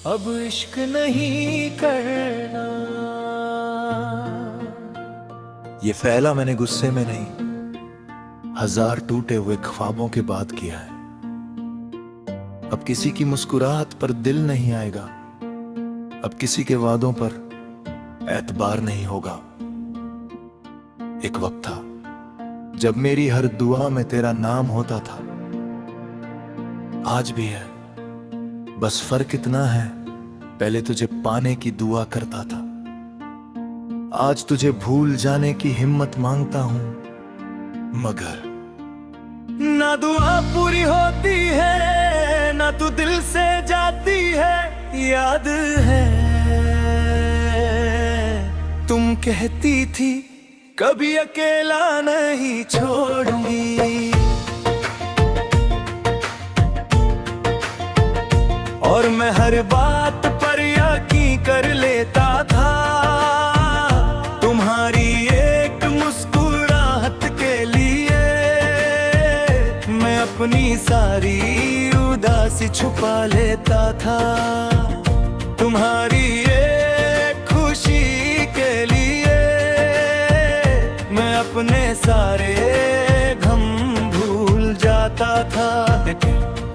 अब इश्क नहीं करना। ये फैला मैंने गुस्से में नहीं, हजार टूटे हुए ख्वाबों के बाद किया है। अब किसी की मुस्कुराहट पर दिल नहीं आएगा, अब किसी के वादों पर एतबार नहीं होगा। एक वक्त था जब मेरी हर दुआ में तेरा नाम होता था, आज भी है, बस फर्क इतना है, पहले तुझे पाने की दुआ करता था, आज तुझे भूल जाने की हिम्मत मांगता हूं। मगर ना दुआ पूरी होती है, ना तू दिल से जाती है। याद है तुम कहती थी कभी अकेला नहीं छोड़ूंगी, और मैं हर बात पर यकीन कर लेता था। तुम्हारी एक मुस्कुराहट के लिए मैं अपनी सारी उदासी छुपा लेता था। तुम्हारी एक खुशी के लिए मैं अपने सारे गम भूल जाता था।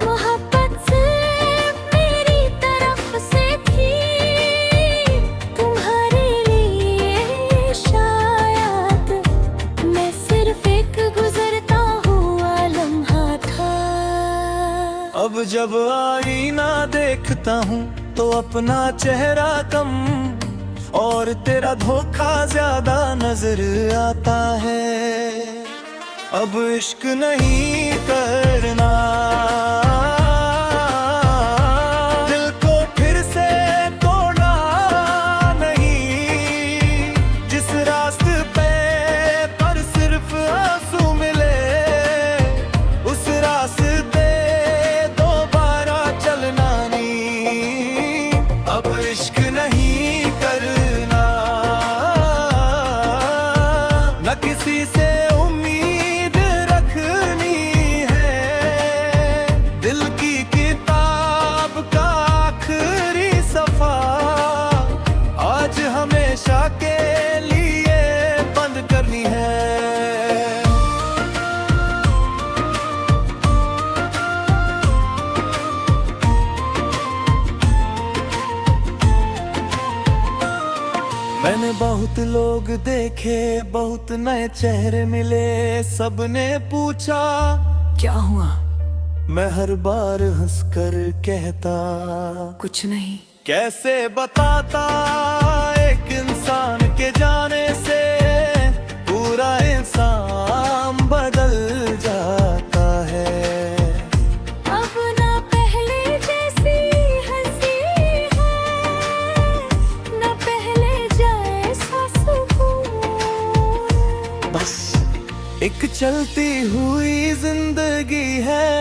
मोहब्बत सिर्फ मेरी तरफ से थी, तुम्हारे लिए शायद मैं सिर्फ एक गुजरता हुआ लम्हा था। अब जब आईना देखता हूँ तो अपना चेहरा कम और तेरा धोखा ज्यादा नजर आता है। अब इश्क नहीं करना, दिल को फिर से तोड़ना नहीं। जिस रास्ते पे पर सिर्फ आंसू मिले, उस रास्ते दोबारा चलना नहीं। अब इश्क नहीं करना, न किसी से उम्मीद रखनी है। दिल की किताब का आखिरी सफा आज हमेशा के लिए बंद करनी है। मैंने बहुत लोग देखे, बहुत नए चेहरे मिले, सबने पूछा क्या हुआ? मैं हर बार हंसकर कहता कुछ नहीं। कैसे बताता एक इंसान के जाने से पूरा इंसान बदल जाता है। अब ना पहले जैसी हंसी है, ना पहले जैसा सुकून। बस एक चलती हुई जिंदगी है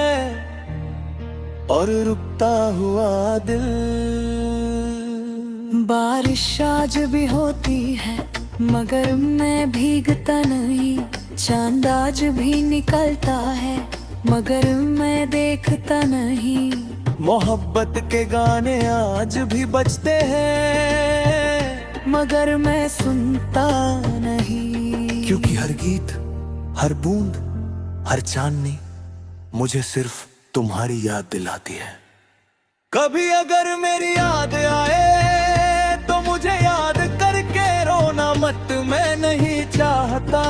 और रुकता हुआ दिल। बारिश आज भी होती है मगर मैं भीगता नहीं, चांद आज भी निकलता है मगर मैं देखता नहीं। मोहब्बत के गाने आज भी बजते हैं मगर मैं सुनता नहीं। क्योंकि हर गीत, हर बूंद, हर चांदनी मुझे सिर्फ तुम्हारी याद दिलाती है। कभी अगर मेरी याद आए तो मुझे याद करके रोना मत, मैं नहीं चाहता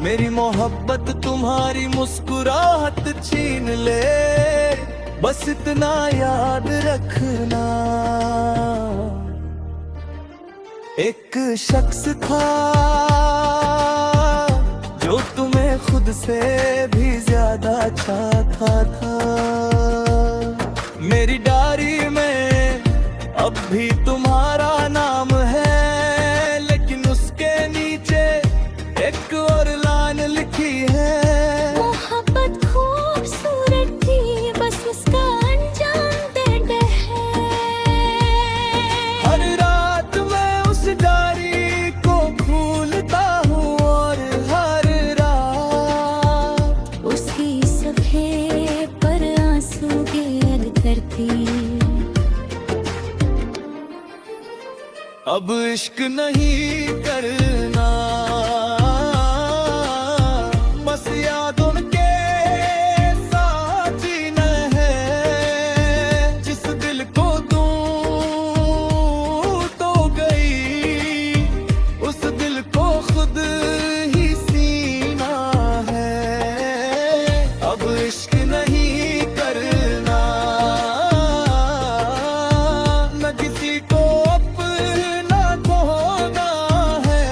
मेरी मोहब्बत तुम्हारी मुस्कुराहट छीन ले। बस इतना याद रखना, एक शख्स था जो तुम्हें खुद से भी ज्यादा चाहता था। मेरी डायरी में अब भी तुम्हारा नाम है, लेकिन उसके नीचे एक और लाइन लिखी है। मोहब्बत खूबसूरत थी, बस उसका अंजाम दर्द है। हर रात मैं उस डायरी को खोलता हूँ और हर रात उसी सफ़े पर आंसू गिर करती। अब इश्क नहीं करना, बस यादों के साथ जीना है। जिस दिल को तू तो गई, उस दिल को खुद ही सीना है। अब इश्क नहीं करना, न किसी को अपना खोना है।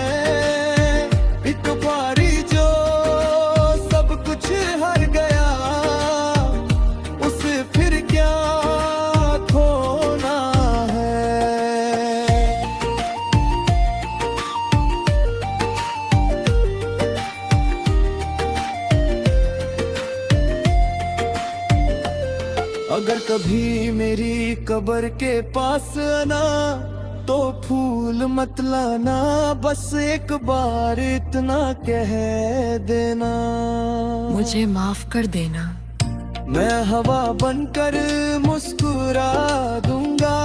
एक बारी जो सब कुछ हार गया, उसे फिर क्या खोना है। अगर कभी मेरी कब्र के पास आना, तो फूल मत लाना, बस एक बार इतना कह देना। मुझे माफ कर देना। मैं हवा बनकर मुस्कुरा दूंगा,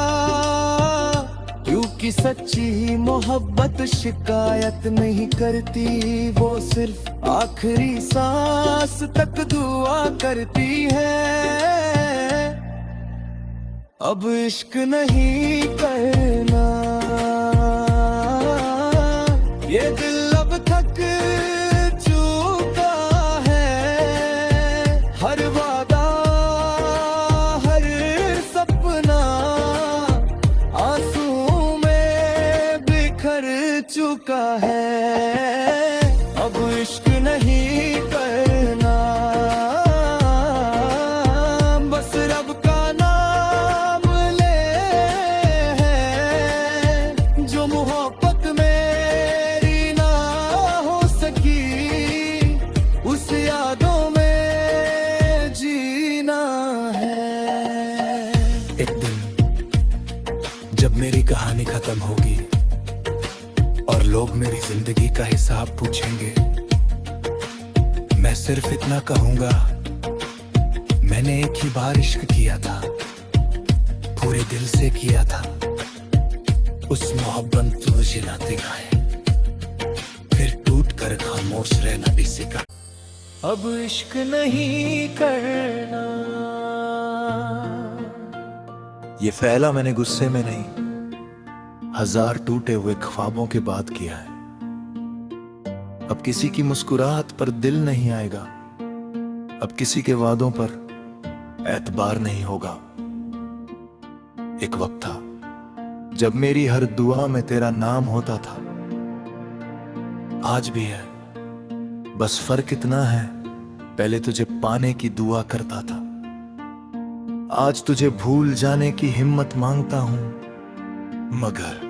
क्योंकि सच्ची मोहब्बत शिकायत नहीं करती, वो सिर्फ आखिरी सांस तक दुआ करती है। अब इश्क नहीं करना, ये दिल अब थक चुका है। हर वादा, हर सपना आंसू में बिखर चुका है। अब इश्क नहीं करना, बस रब का नाम ले है। जो मोहब्बत मेरी ना हो सकी, उस यादों में जीना है। एक दिन जब मेरी कहानी खत्म होगी और लोग मेरी जिंदगी का हिसाब पूछेंगे, मैं सिर्फ इतना कहूंगा, मैंने एक ही बार इश्क किया था, पूरे दिल से किया था। उस मोहब्बत तुझे ना दिखाए, फिर टूट कर खामोश रहना भी सिखा। अब इश्क नहीं करना। ये फैला मैंने गुस्से में नहीं, हजार टूटे हुए ख्वाबों के बाद किया है। अब किसी की मुस्कुराहट पर दिल नहीं आएगा, अब किसी के वादों पर एतबार नहीं होगा। एक वक्त था जब मेरी हर दुआ में तेरा नाम होता था, आज भी है, बस फर्क इतना है, पहले तुझे पाने की दुआ करता था, आज तुझे भूल जाने की हिम्मत मांगता हूं। मगर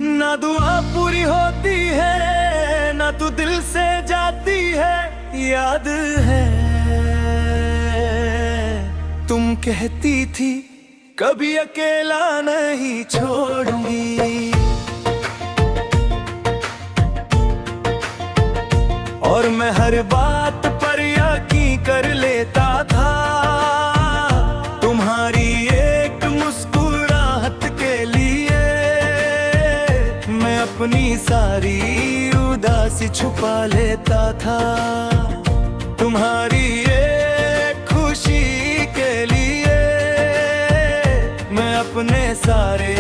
ना दुआ पूरी होती है, ना तू दिल से जाती है। याद है तुम कहती थी, कभी अकेला नहीं छोड़ूंगी, और मैं हर बात पर यकीन कर लेता था। तुम्हारी एक मुस्कुराहट के लिए मैं अपनी सारी उदासी छुपा लेता था। तुम्हारी एक खुशी के लिए मैं अपने सारे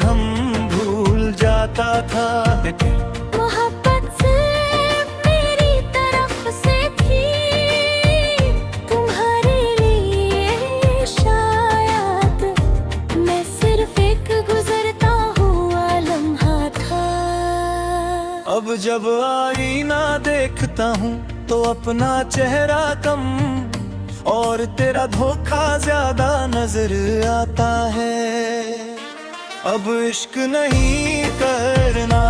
गम भूल जाता था। मोहब्बत सिर्फ मेरी तरफ से थी, तुम्हारे लिए शायद मैं सिर्फ एक गुजरता हुआ लम्हा था। अब जब आईना देखता हूँ तो अपना चेहरा कम और तेरा धोखा ज्यादा नजर आता है। अब इश्क नहीं करना,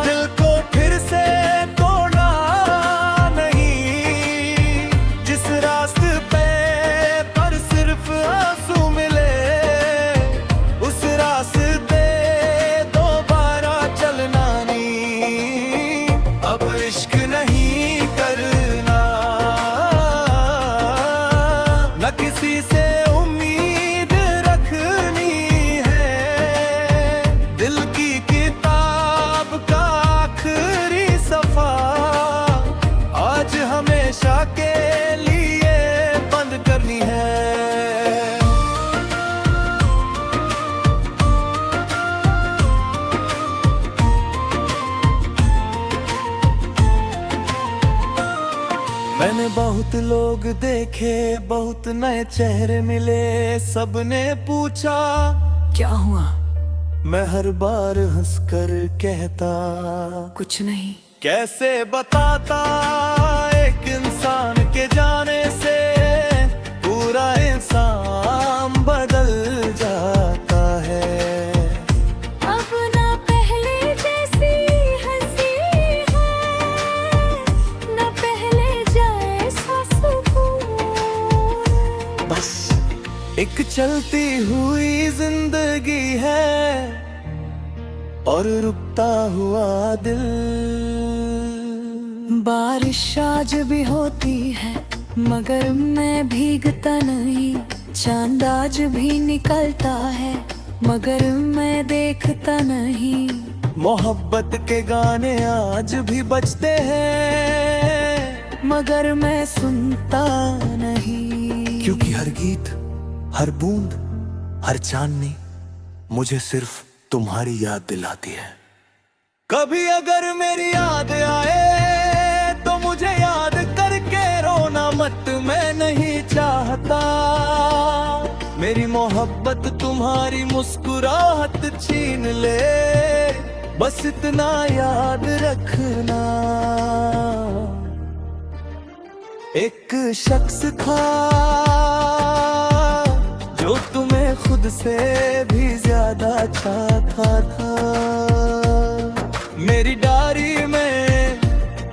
दिल को फिर से तोड़ना नहीं। जिस रास्ते पे पर सिर्फ आंसू मिले, उस रास्ते दोबारा चलना नहीं। अब इश्क नहीं करना, न किसी से उम्मीद रखना लोग देखे, बहुत नए चेहरे मिले, सबने पूछा क्या हुआ? मैं हर बार हंसकर कहता कुछ नहीं। कैसे बताता एक इंसान के जाने से पूरा इंसान बदल जाता है। अब ना पहले जैसी हंसी है, ना पहले जैसा सुकून। बस एक चलती हुई जिंदगी है और रुकता हुआ दिल। बारिश आज भी होती है मगर मैं भीगता नहीं, चांद आज भी निकलता है मगर मैं देखता नहीं। मोहब्बत के गाने आज भी बजते हैं मगर मैं सुनता नहीं। क्योंकि हर गीत, हर बूंद, हर चांदनी मुझे सिर्फ तुम्हारी याद दिलाती है। कभी अगर मेरी याद आए तो मुझे याद करके रोना मत, मैं नहीं चाहता मेरी मोहब्बत तुम्हारी मुस्कुराहट छीन ले। बस इतना याद रखना, एक शख्स था जो तुम्हें खुद से भी ज्यादा चाहता था। मेरी डायरी में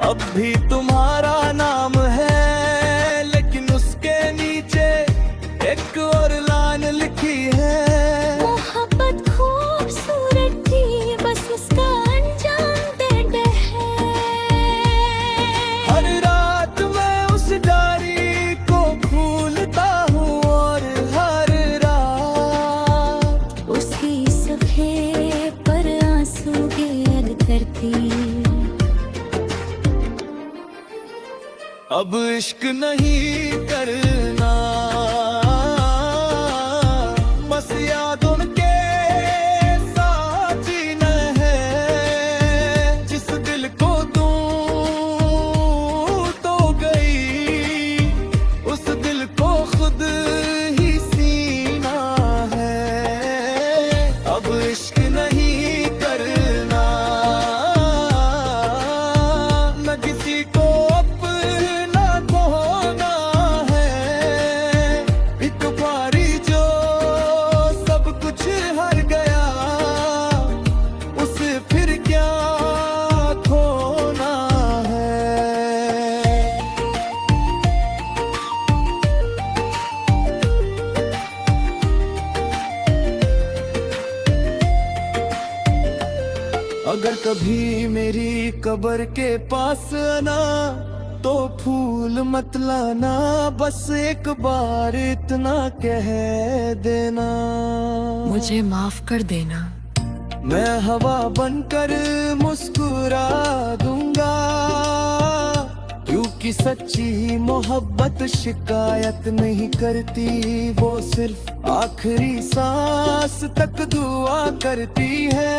अब भी तुम्हारा नाम है, लेकिन उसके नीचे एक और लाइन लिखी है। मोहब्बत खूबसूरत थी, बस उसका अंजाम बेटे है। हर रात मैं उस डायरी को खोलता हूँ और हर रात उसकी सफ़े पर आंसू गिर करती। अब इश्क नहीं करना, बस यादों के साथ जीना है। जिस दिल को तू तो गई, उस दिल को खुद ही सीना है। अब इश्क नहीं करना, न किसी को अपना खोना है। एक बारी जो सब कुछ हार गया, उसे फिर क्या खोना है। अगर कभी मेरी कब्र के पास आना तो फूल मत लाना, बस एक बार इतना कह देना। मुझे माफ कर देना। मैं हवा बनकर मुस्कुरा दूंगा, क्योंकि सच्ची मोहब्बत शिकायत नहीं करती, वो सिर्फ आखिरी सांस तक दुआ करती है।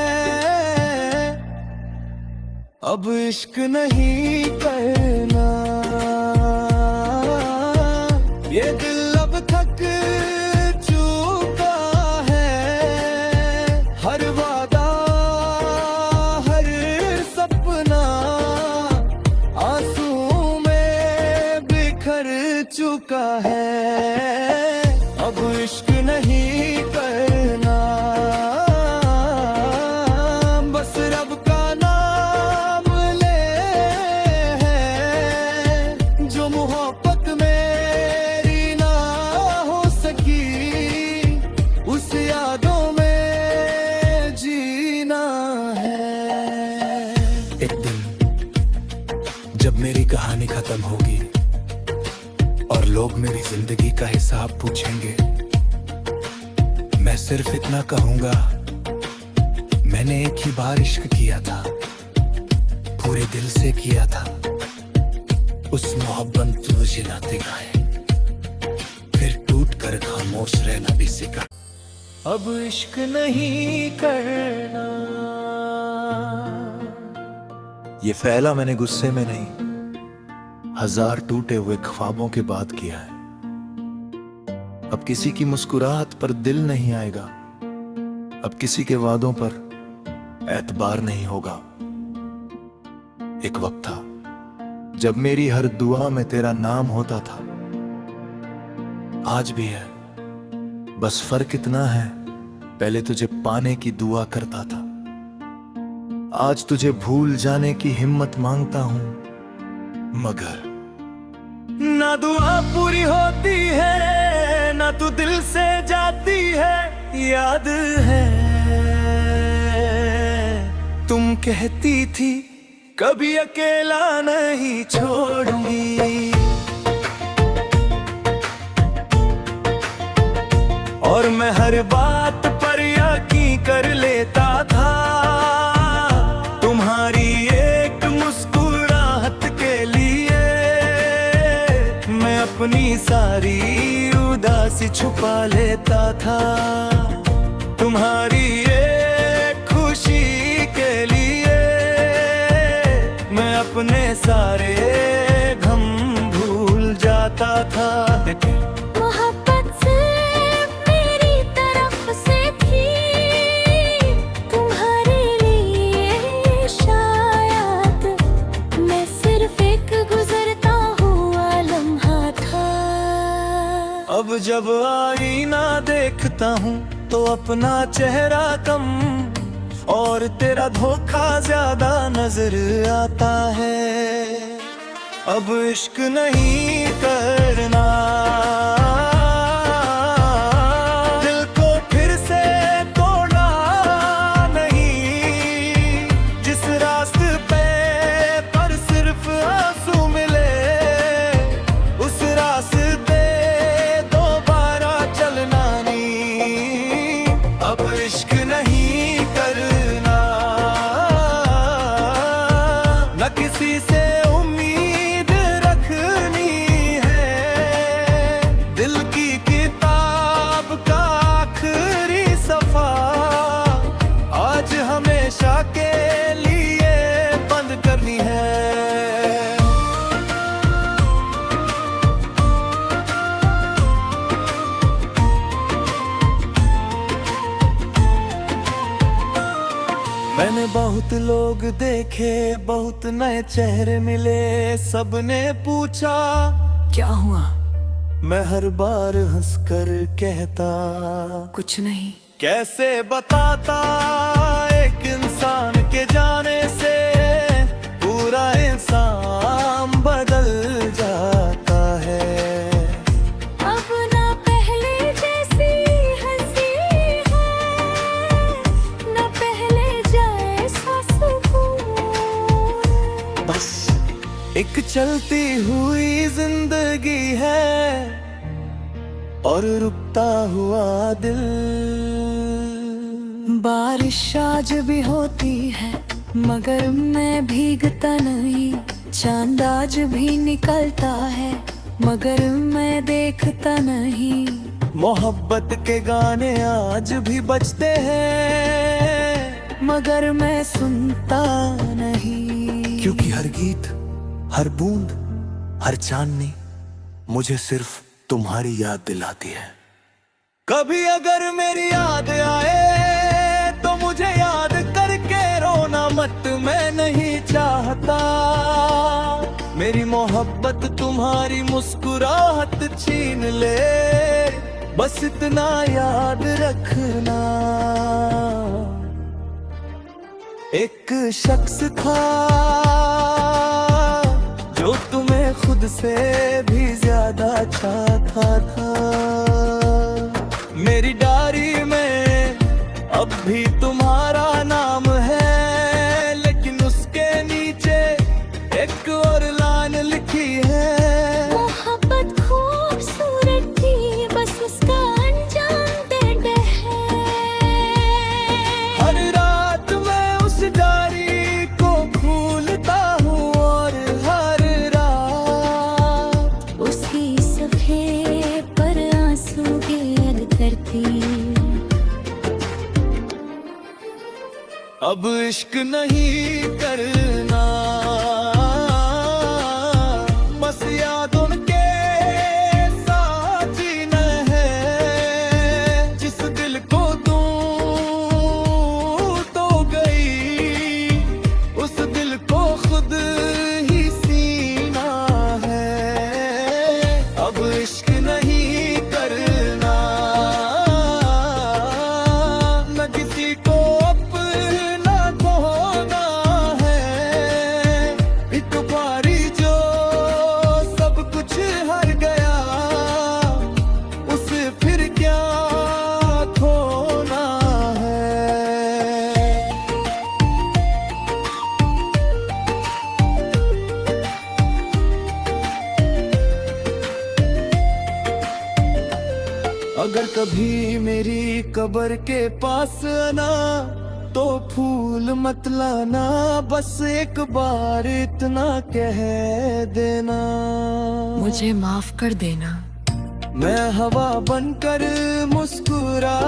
अब इश्क नहीं करना, ये दिल अब थक चुका है। हर वादा, हर सपना आंसू में बिखर चुका है। अब इश्क नहीं करना, बस रब का नाम ले है। जो मोहब्बत मेरी ना हो सकी, उस यादों में जीना है। एक दिन जब मेरी कहानी खत्म होगी और लोग मेरी जिंदगी का हिसाब पूछेंगे, मैं सिर्फ इतना कहूंगा, मैंने एक ही बार इश्क किया था, पूरे दिल से किया था। उस मोहब्बत तुझे ना दिखाए, फिर टूट कर खामोश रहना भी सिखा। अब इश्क नहीं करना। ये फैला मैंने गुस्से में नहीं, हजार टूटे हुए ख्वाबों के बाद किया है। अब किसी की मुस्कुराहट पर दिल नहीं आएगा, अब किसी के वादों पर एतबार नहीं होगा। एक वक्त था जब मेरी हर दुआ में तेरा नाम होता था, आज भी है, बस फर्क इतना है, पहले तुझे पाने की दुआ करता था, आज तुझे भूल जाने की हिम्मत मांगता हूं, मगर ना दुआ पूरी होती है, ना तू दिल से जाती है। याद है तुम कहती थी कभी अकेला नहीं छोड़ूंगी, और मैं हर बात पर यकीन कर लेता था। तुम्हारी एक मुस्कुराहट के लिए मैं अपनी सारी उदासी छुपा लेता था। तुम्हारी एक खुशी के लिए मैं अपने सारे गम भूल जाता था। मोहब्बत सिर्फ मेरी तरफ से थी, तुम्हारे लिए शायद मैं सिर्फ एक गुजरता हुआ लम्हा था। अब जब आईना देखता हूँ तो अपना चेहरा कम और तेरा धोखा ज्यादा नजर आता है। अब इश्क नहीं करना, दिल को फिर से तोड़ना नहीं, जिस रास्ते पे पर सिर्फ आंसू मिले उस रास्ते दोबारा चलना नहीं। अब इश्क नहीं करना, न किसी से उम्मीद रखनी है, दिल की किताब का आखिरी सफा आज हमेशा के लिए बंद करनी है। मैंने बहुत लोग देखे, बहुत नए चेहरे मिले, सबने पूछा क्या हुआ? मैं हर बार हंसकर कहता कुछ नहीं। कैसे बताता एक इंसान के जाने से पूरा इंसान बदल जाता है। अब ना पहले जैसी हंसी है, ना पहले जैसा सुकून। बस एक चलती हुई जिंदगी है और रुकता हुआ दिल। बारिश आज भी होती है मगर मैं भीगता नहीं, चांद आज भी निकलता है मगर मैं देखता नहीं। मोहब्बत के गाने आज भी बजते हैं मगर मैं सुनता नहीं। क्योंकि हर गीत, हर बूंद, हर चांदनी मुझे सिर्फ तुम्हारी याद दिलाती है। कभी अगर मेरी याद आए तो मुझे याद करके रोना मत, मैं नहीं चाहता मेरी मोहब्बत तुम्हारी मुस्कुराहट छीन ले, बस इतना याद रखना। एक शख्स था जो तुम्हें खुद से भी ज्यादा चाहता था। मेरी डायरी में अब भी तुम्हारा नाम है, लेकिन उसके नीचे एक और लाइन लिखी है। मोहब्बत खूबसूरत थी, बस उसका अंजाम डेढ़ है। हर रात मैं उस डायरी को खोलता हूँ और हर रात उसकी सफ़े पर आंसू गिर करती। अब इश्क नहीं करना, बस अगर कभी मेरी कब्र के पास आना तो फूल मत लाना, बस एक बार इतना कह देना। मुझे माफ कर देना। मैं हवा बनकर मुस्कुरा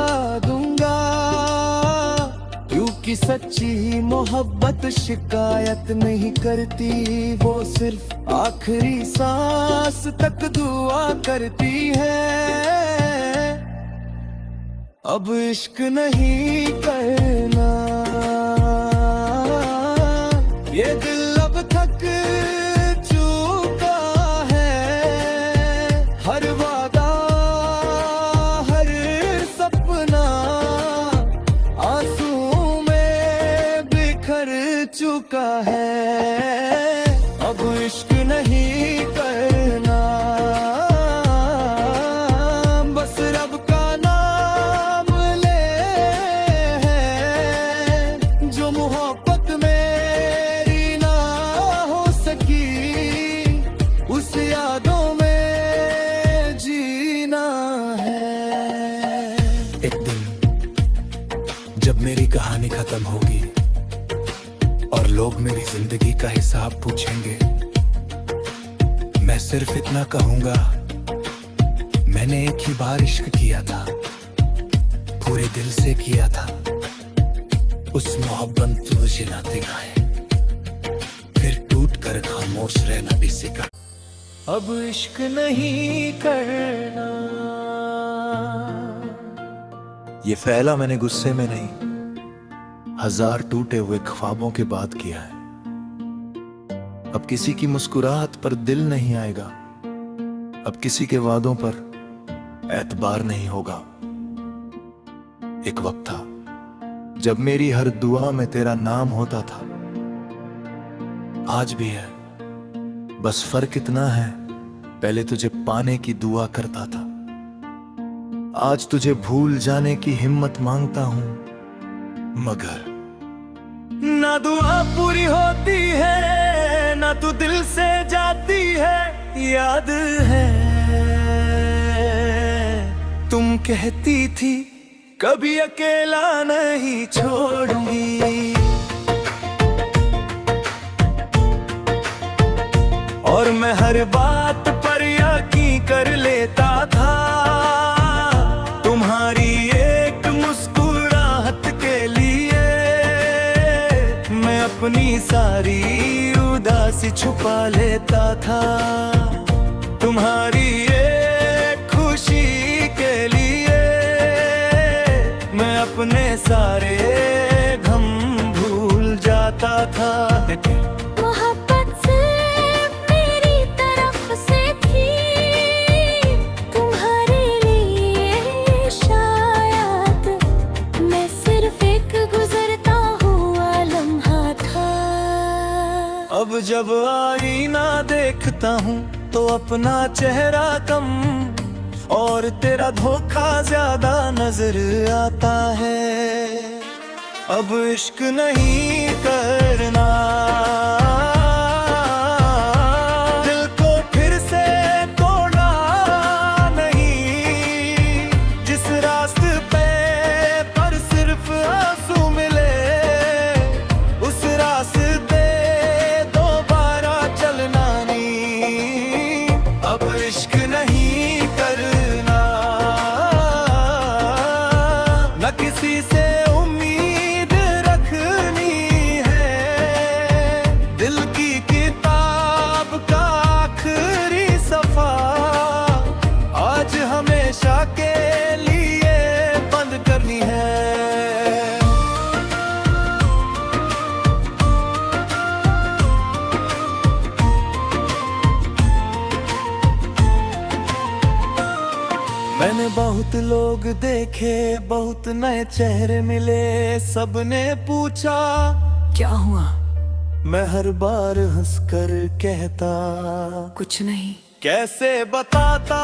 दूंगा, क्योंकि सच्ची मोहब्बत शिकायत नहीं करती, वो सिर्फ आखिरी सांस तक दुआ करती है। अब इश्क नहीं करना, ये दिल अब थक चुका है। हर वादा हर सपना आंसू में बिखर चुका है। अब इश्क नहीं करना, बस रब का नाम ले है। जो मोहब्बत मेरी ना हो सकी, उस यादों में जीना है। एक दिन जब मेरी कहानी खत्म होगी और लोग मेरी जिंदगी का हिसाब पूछेंगे, मैं सिर्फ इतना कहूंगा, मैंने एक ही बार इश्क किया था, पूरे दिल से किया था। उस मोहब्बत तुझे ना दिखाए, फिर टूट कर खामोश रहना भी सिखा। अब इश्क नहीं करना। ये फैला मैंने गुस्से में नहीं, हजार टूटे हुए ख्वाबों के बाद किया है। अब किसी की मुस्कुराहट पर दिल नहीं आएगा, अब किसी के वादों पर एतबार नहीं होगा। एक वक्त था जब मेरी हर दुआ में तेरा नाम होता था, आज भी है, बस फर्क इतना है, पहले तुझे पाने की दुआ करता था, आज तुझे भूल जाने की हिम्मत मांगता हूं। मगर ना दुआ पूरी होती है, ना तू दिल से जाती है। याद है तुम कहती थी कभी अकेला नहीं छोड़ूंगी, और मैं हर बात पर यकीन कर लेता था। तुम्हारी एक मुस्कुराहट के लिए मैं अपनी सारी उदासी छुपा लेता था। तुम्हारी एक खुशी के लिए मैं अपने सारे गम भूल जाता था। मोहब्बत सिर्फ मेरी तरफ से थी, तुम्हारे लिए शायद मैं सिर्फ एक गुजरता हुआ लम्हा था। अब जब आईना देखता हूँ तो अपना चेहरा कम और तेरा धोखा ज्यादा नजर आता है। अब इश्क नहीं करना, दिल को फिर से तोड़ना नहीं। जिस रास्ते पे पर सिर्फ आंसू मिले, उस रास्ते दोबारा चलना नहीं। अब इश्क नहीं करना, न किसी से उम्मीद रखनी है। दिल की किताब का आखिरी सफा आज हमेशा के लिए बंद करनी है। मैंने बहुत लोग देखे, बहुत नए चेहरे मिले, सबने पूछा क्या हुआ? मैं हर बार हंसकर कहता कुछ नहीं। कैसे बताता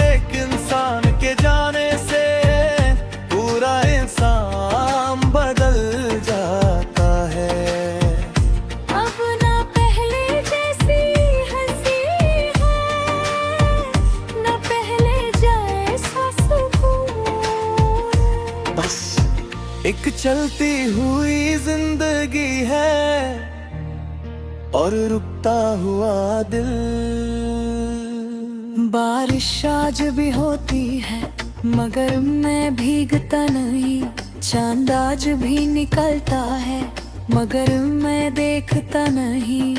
एक इंसान के जाने से पूरा इंसान बदल जाता है। अब ना पहले जैसी हंसी है, ना पहले जैसा एक चलती हुई जिंदगी है और रुकता हुआ दिल। बारिश आज भी होती है मगर मैं भीगता नहीं, चांद आज भी निकलता है मगर मैं देखता नहीं।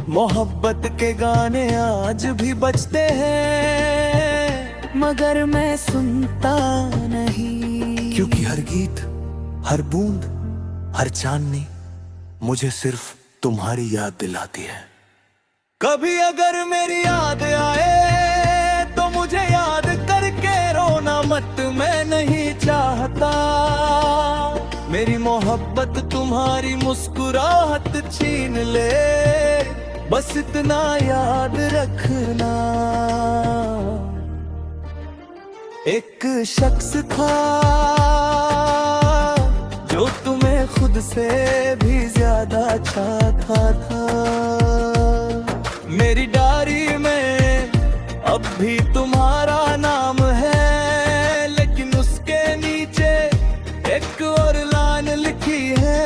मोहब्बत के गाने आज भी बजते हैं मगर मैं सुनता नहीं। क्योंकि हर गीत, हर बूंद, हर चांदनी मुझे सिर्फ तुम्हारी याद दिलाती है। कभी अगर मेरी याद आए तो मुझे याद करके रोना मत, मैं नहीं चाहता मेरी मोहब्बत तुम्हारी मुस्कुराहट छीन ले, बस इतना याद रखना। एक शख्स था जो तुम्हें खुद से भी ज्यादा चाहता था। मेरी डायरी में अब भी तुम्हारा नाम है, लेकिन उसके नीचे एक और लाइन लिखी है।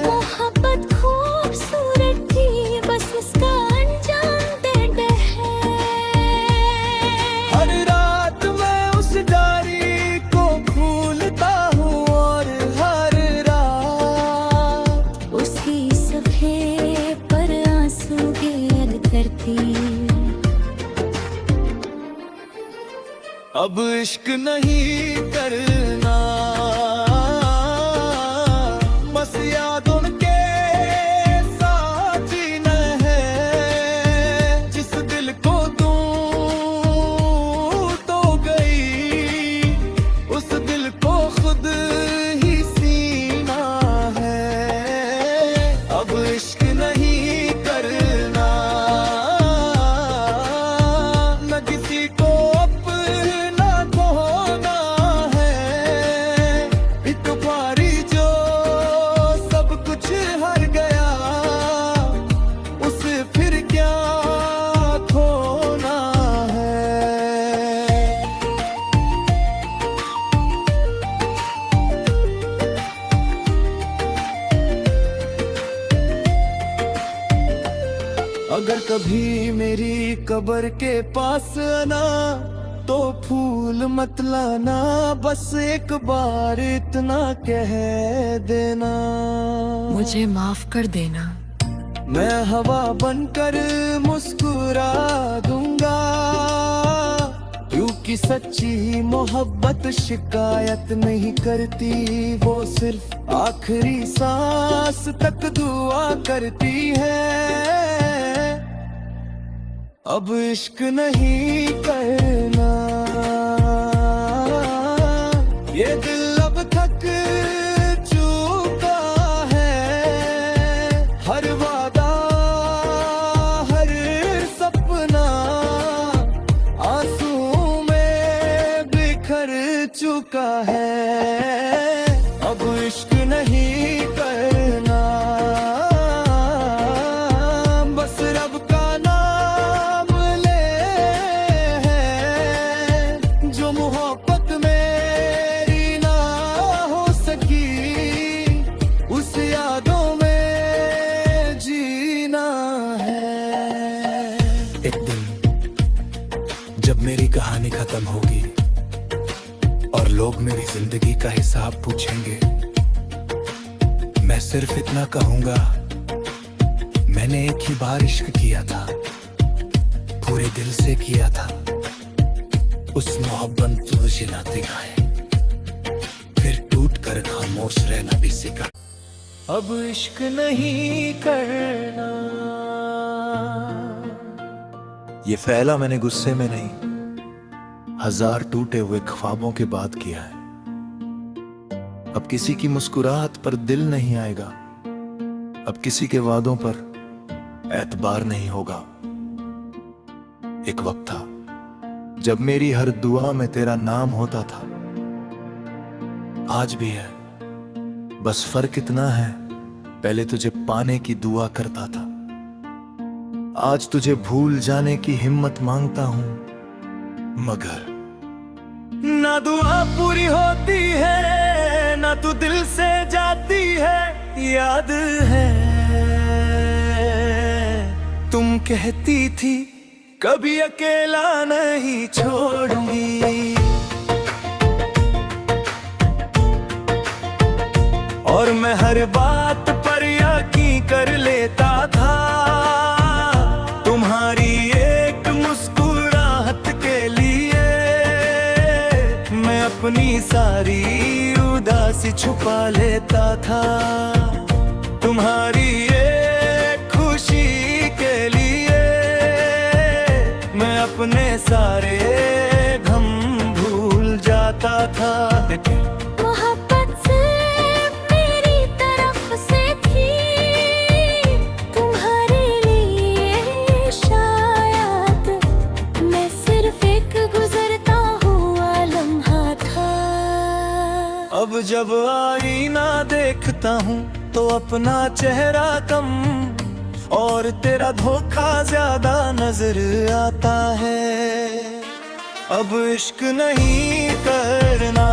मोहब्बत खूबसूरत थी बस उसका अंजाम दर्द है। हर रात मैं उस डायरी को खोलता हूँ और हर रात उसी सफ़े पर आंसू गिर करती। अब इश्क नहीं करना, बस यादों के साथ जीना है। जिस दिल को तू तो गई, उस दिल को खुद ही सीना है। अब इश्क नहीं करना, न किसी को अपना खोना है। एक बारी जो सब कुछ हार गया, उसे फिर क्या खोना है। अगर कभी मेरी कब्र के पास आना तो फूल मत लाना, बस एक बार इतना कह देना। मुझे माफ कर देना। मैं हवा बनकर मुस्कुरा दूंगा, क्योंकि सच्ची मोहब्बत शिकायत नहीं करती, वो सिर्फ आखिरी सांस तक दुआ करती है। अब इश्क नहीं करना, ये दिल अब थक चुका है। हर वादा, हर सपना आंसू में बिखर चुका है। अब इश्क नहीं करना, बस रब का नाम ले है। जो मोहब्बत मेरी ना हो सकी, उस यादों में जीना है। एक दिन जब मेरी कहानी खत्म होगी और लोग मेरी जिंदगी का हिसाब पूछेंगे, मैं सिर्फ इतना कहूंगा, मैंने एक ही बार इश्क किया था, पूरे दिल से किया था। उस मोहब्बत को जिलाते गाए, फिर टूट कर खामोश रहना भी सीखा। अब इश्क नहीं करना। ये फैला मैंने गुस्से में नहीं, हजार टूटे हुए ख्वाबों के बाद किया है। अब किसी की मुस्कुराहट पर दिल नहीं आएगा, अब किसी के वादों पर एतबार नहीं होगा। एक वक्त था जब मेरी हर दुआ में तेरा नाम होता था, आज भी है, बस फर्क इतना है, पहले तुझे पाने की दुआ करता था, आज तुझे भूल जाने की हिम्मत मांगता हूं। मगर ना दुआ पूरी होती है, ना ना तू दिल से जाती है, याद है तुम कहती थी कभी अकेला नहीं छोड़ूंगी। और मैं हर बात पर यकीन कर लेता था, तुम्हारी एक मुस्कुराहट के लिए मैं अपनी सारी उदासी छुपा लेता था। तुम्हारी एक खुशी के लिए मैं अपने सारे गम भूल जाता था। मोहब्बत सिर्फ मेरी तरफ से थी, तुम्हारे लिए शायद मैं सिर्फ एक गुजरता हुआ लम्हा था। अब जब आईना देखता हूँ तो अपना चेहरा कम और तेरा धोखा ज्यादा नजर आता है। अब इश्क नहीं करना